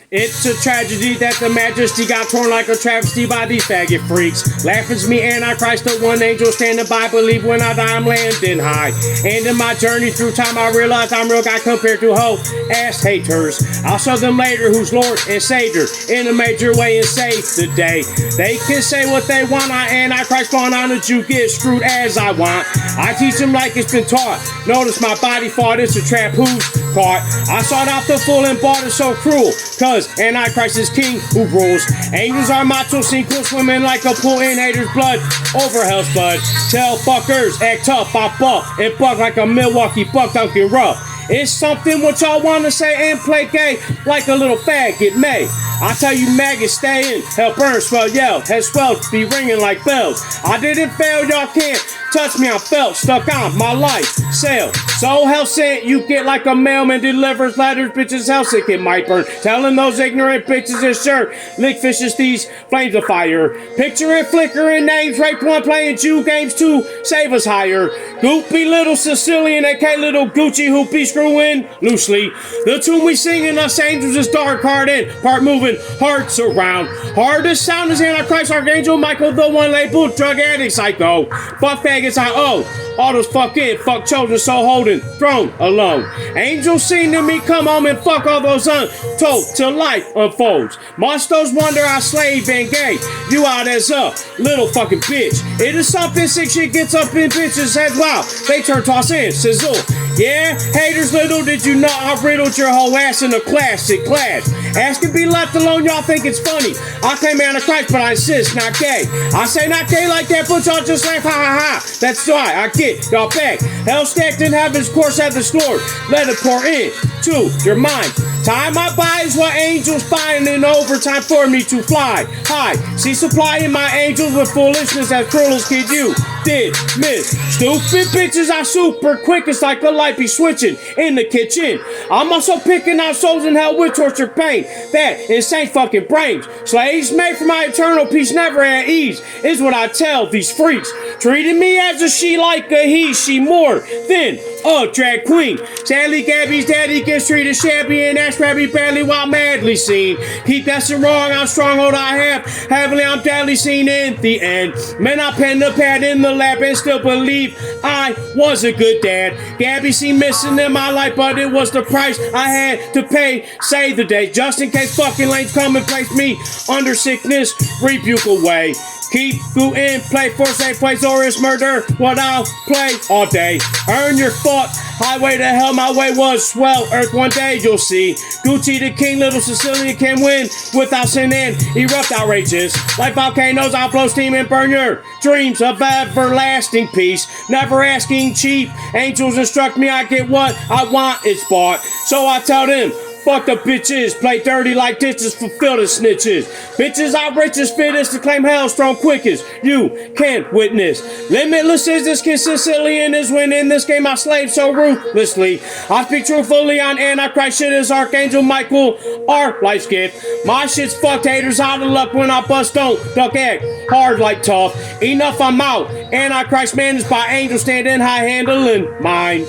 It's a tragedy that the majesty got torn like a travesty by these faggot freaks. Laughing's me, Antichrist, the one angel standing by. Believe when I die, I'm landing high. And in my journey through time, I realize I'm real guy compared to hoe ass haters. I'll show them later who's Lord and Savior in a major way and save the day. They can say what they want. I Antichrist going on that you get screwed as I want. I teach them like it's been taught. Notice my body fought. It's a trap. Who's caught? I sought out the fool and bought it so cruel. Cause Antichrist is king who rules. Angels are macho, single, swimming like a pool in haters' blood over hell's blood. Tell fuckers, act tough, pop up and buck like a Milwaukee buck, Dunkin' rough. It's something what y'all wanna say and play gay like a little faggot may. I tell you maggots stay in, hell burn, swell yell, head swells be ringing like bells. I didn't fail, y'all can't touch me, I'm felt, stuck on my life, sail. So hell sent, you get like a mailman delivers letters, bitches hell sick it might burn. Telling those ignorant bitches it's sure, lick fishes these flames of fire. Picturing flickering names, rape one playing Jew games to save us higher. Goopy little Sicilian, aka little Gucci who be screwing loosely. The tune we singing us angels is dark heart in, part moving hearts around. Hardest sound is Antichrist, Archangel Michael, the one labeled drug addict psycho. Fuck faggots I owe. All those fucking fuck children so holding throne alone. Angels seen to me come home and fuck all those untold till life unfolds. Must those wonder I slave and gay? You out as a little fucking bitch. It is something sick shit gets up in bitches' heads. Wow, they turn toss in sizzle. Yeah, haters, little did you know I riddled your whole ass in a classic class. Ask to be left alone, y'all think it's funny. I claim Antichrist, but I insist, not gay. I say not gay like that, but y'all just laugh, ha ha ha. That's why I get y'all back. Hell stacked in heaven's course at the store. Let it pour in to your mind. Time I buy is what angels find in overtime for me to fly high. See supplying my angels with foolishness as cruel as kid you did miss. Stupid bitches are super quick, it's like a light be switching in the kitchen. I'm also picking out souls in hell with torture pain. That insane fucking brains. Slaves made for my eternal peace, never at ease, is what I tell these freaks. Treating me as a she like a he, she more than a drag queen. Sadly, Gabby's daddy gets treated shabby and that's crabby badly while madly seen. Keep guessing wrong, I'm stronghold I have. Heavily, I'm deadly seen in the end. Man, I pen the pad in the lab and still believe I was a good dad. Gabby seemed missing in my life, but it was the price I had to pay. Save the day, just in case fucking lanes come and place me under sickness, rebuke away. Keep go in, play for safe place or it's murder. What I'll play all day. Earn your fuck. Highway to hell, my way was swell. Earth one day you'll see. Gucci the king, little Sicilian can win without sin and erupt outrageous. Like volcanoes, I'll blow steam and burn your dreams of everlasting peace. Never asking cheap. Angels instruct me, I get what I want, it's bought. So I tell them, fuck the bitches, play dirty like ditches, fulfill the snitches. Bitches outrageous, fittest to claim hell strong quickest. You can't witness. Limitless is this kid, Sicilian is winning this game. I slave so ruthlessly. I speak truthfully on Antichrist shit is Archangel Michael, our life's gift. My shit's fucked, haters out of luck when I bust, don't duck, act hard like tough. Enough, I'm out. Antichrist man is by angel standing high handling mine.